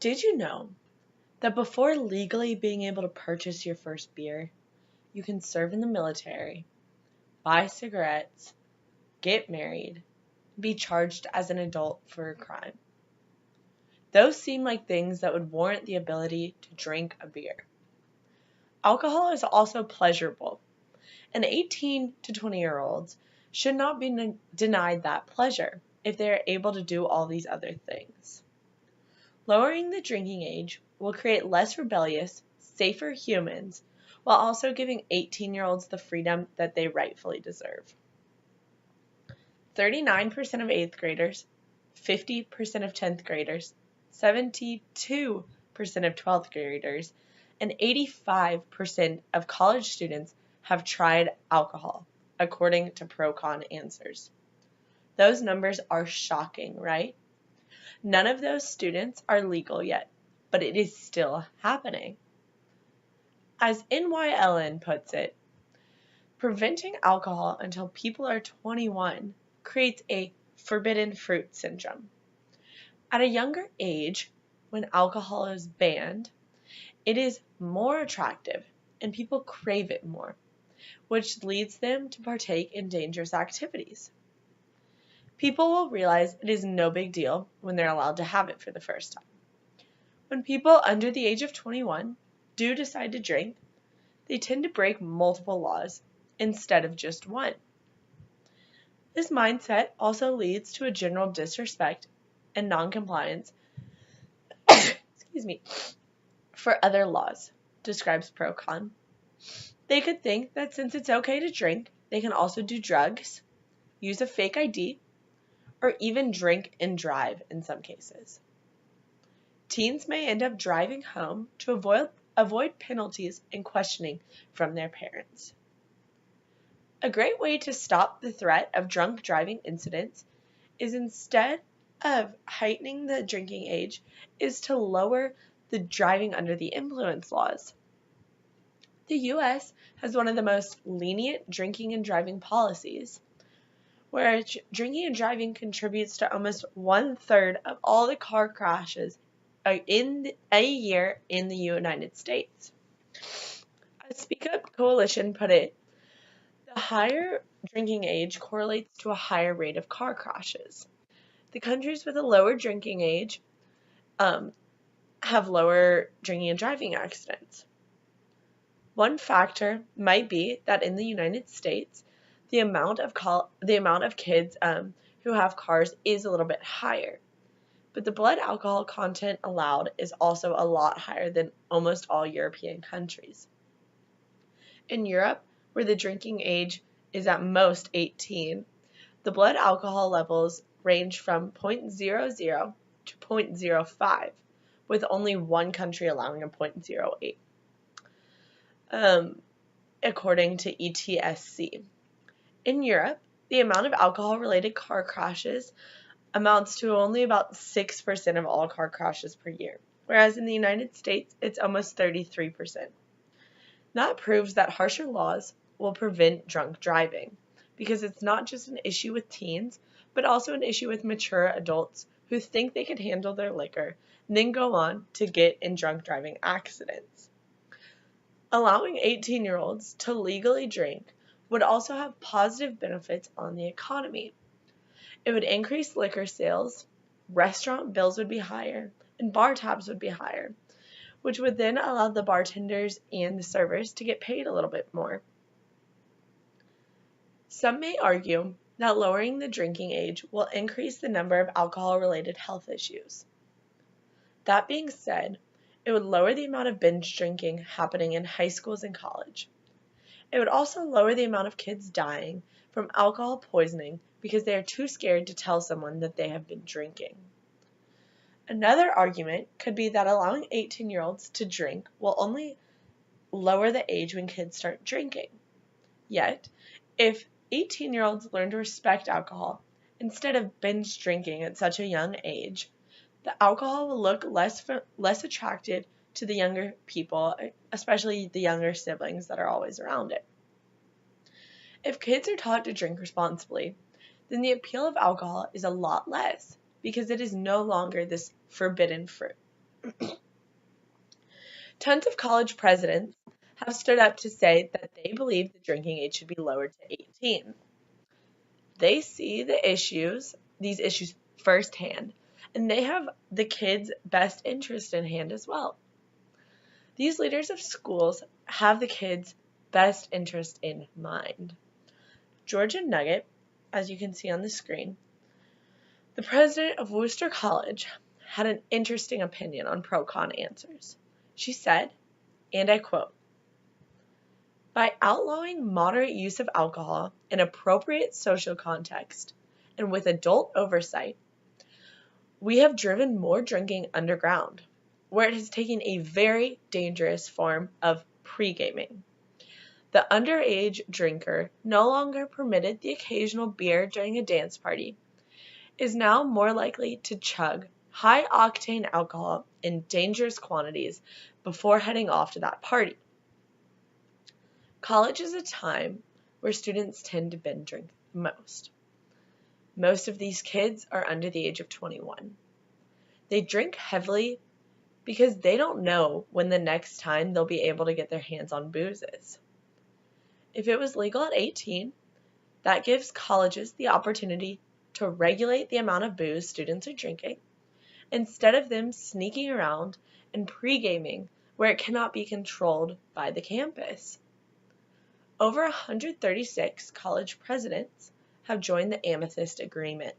Did you know that before legally being able to purchase your first beer, you can serve in the military, buy cigarettes, get married, and be charged as an adult for a crime? Those seem like things that would warrant the ability to drink a beer. Alcohol is also pleasurable, and 18 to 20-year-olds should not be denied that pleasure if they are able to do all these other things. Lowering the drinking age will create less rebellious, safer humans while also giving 18-year-olds the freedom that they rightfully deserve. 39% of 8th graders, 50% of 10th graders, 72% of 12th graders, and 85% of college students have tried alcohol, according to Procon Answers. Those numbers are shocking, right? None of those students are legal yet, but it is still happening. As NYLN puts it, preventing alcohol until people are 21 creates a forbidden fruit syndrome. At a younger age, when alcohol is banned, it is more attractive and people crave it more, which leads them to partake in dangerous activities. People will realize it is no big deal when they're allowed to have it for the first time. When people under the age of 21 do decide to drink, they tend to break multiple laws instead of just one. This mindset also leads to a general disrespect and noncompliance for other laws, describes Procon. They could think that since it's okay to drink, they can also do drugs, use a fake ID, or even drink and drive in some cases. Teens may end up driving home to avoid penalties and questioning from their parents. A great way to stop the threat of drunk driving incidents is, instead of heightening the drinking age, is to lower the driving under the influence laws. The U.S. has one of the most lenient drinking and driving policies, where drinking and driving contributes to almost 1/3 of all the car crashes in a year in the United States. As Speak Up Coalition put it, the higher drinking age correlates to a higher rate of car crashes. The countries with a lower drinking age have lower drinking and driving accidents. One factor might be that in the United States, the amount of kids who have cars is a little bit higher, but the blood alcohol content allowed is also a lot higher than almost all European countries. In Europe, where the drinking age is at most 18, the blood alcohol levels range from 0.00 to 0.05, with only one country allowing a 0.08. According to ETSC. In Europe, the amount of alcohol-related car crashes amounts to only about 6% of all car crashes per year, whereas in the United States, it's almost 33%. That proves that harsher laws will prevent drunk driving, because it's not just an issue with teens, but also an issue with mature adults who think they can handle their liquor and then go on to get in drunk driving accidents. Allowing 18-year-olds to legally drink would also have positive benefits on the economy. It would increase liquor sales, restaurant bills would be higher, and bar tabs would be higher, which would then allow the bartenders and the servers to get paid a little bit more. Some may argue that lowering the drinking age will increase the number of alcohol-related health issues. That being said, it would lower the amount of binge drinking happening in high schools and college. It would also lower the amount of kids dying from alcohol poisoning because they are too scared to tell someone that they have been drinking. Another argument could be that allowing 18-year-olds to drink will only lower the age when kids start drinking. Yet, if 18-year-olds learn to respect alcohol instead of binge drinking at such a young age, the alcohol will look less attractive to the younger people, especially the younger siblings that are always around it. If kids are taught to drink responsibly, then the appeal of alcohol is a lot less because it is no longer this forbidden fruit. Tons of college presidents have stood up to say that they believe the drinking age should be lowered to 18. They see these issues firsthand, and they have the kids' best interest in hand as well. These leaders of schools have the kids' best interest in mind. Georgia Nugget, as you can see on the screen, the president of Wooster College, had an interesting opinion on pro-con answers. She said, and I quote, "By outlawing moderate use of alcohol in appropriate social context and with adult oversight, we have driven more drinking underground, where it has taken a very dangerous form of pre-gaming. The underage drinker, no longer permitted the occasional beer during a dance party, is now more likely to chug high-octane alcohol in dangerous quantities before heading off to that party. College is a time where students tend to binge drink the most. Most of these kids are under the age of 21. They drink heavily because they don't know when the next time they'll be able to get their hands on booze is. If it was legal at 18, that gives colleges the opportunity to regulate the amount of booze students are drinking, instead of them sneaking around and pre-gaming where it cannot be controlled by the campus. Over 136 college presidents have joined the Amethyst Agreement.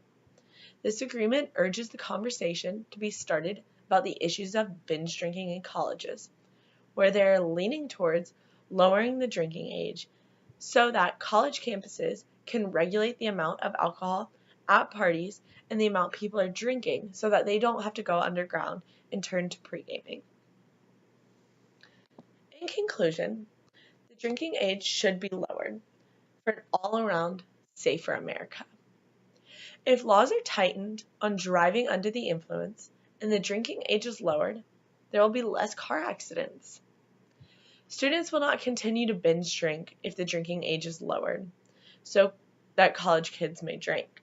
This agreement urges the conversation to be started about the issues of binge drinking in colleges, where they are leaning towards lowering the drinking age so that college campuses can regulate the amount of alcohol at parties and the amount people are drinking so that they don't have to go underground and turn to pre-gaming. In conclusion, the drinking age should be lowered for an all-around safer America. If laws are tightened on driving under the influence and the drinking age is lowered, there will be less car accidents. Students will not continue to binge drink if the drinking age is lowered, so that college kids may drink.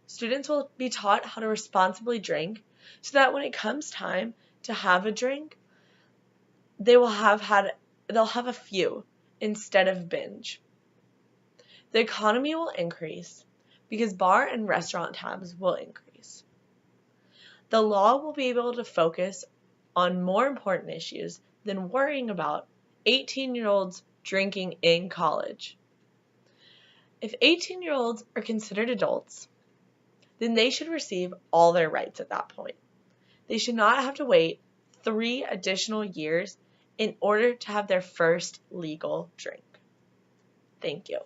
Students will be taught how to responsibly drink so that when it comes time to have a drink, they'll have a few instead of binge. The economy will increase because bar and restaurant tabs will increase. The law will be able to focus on more important issues than worrying about 18-year-olds drinking in college. If 18-year-olds are considered adults, then they should receive all their rights at that point. They should not have to wait 3 additional years in order to have their first legal drink. Thank you.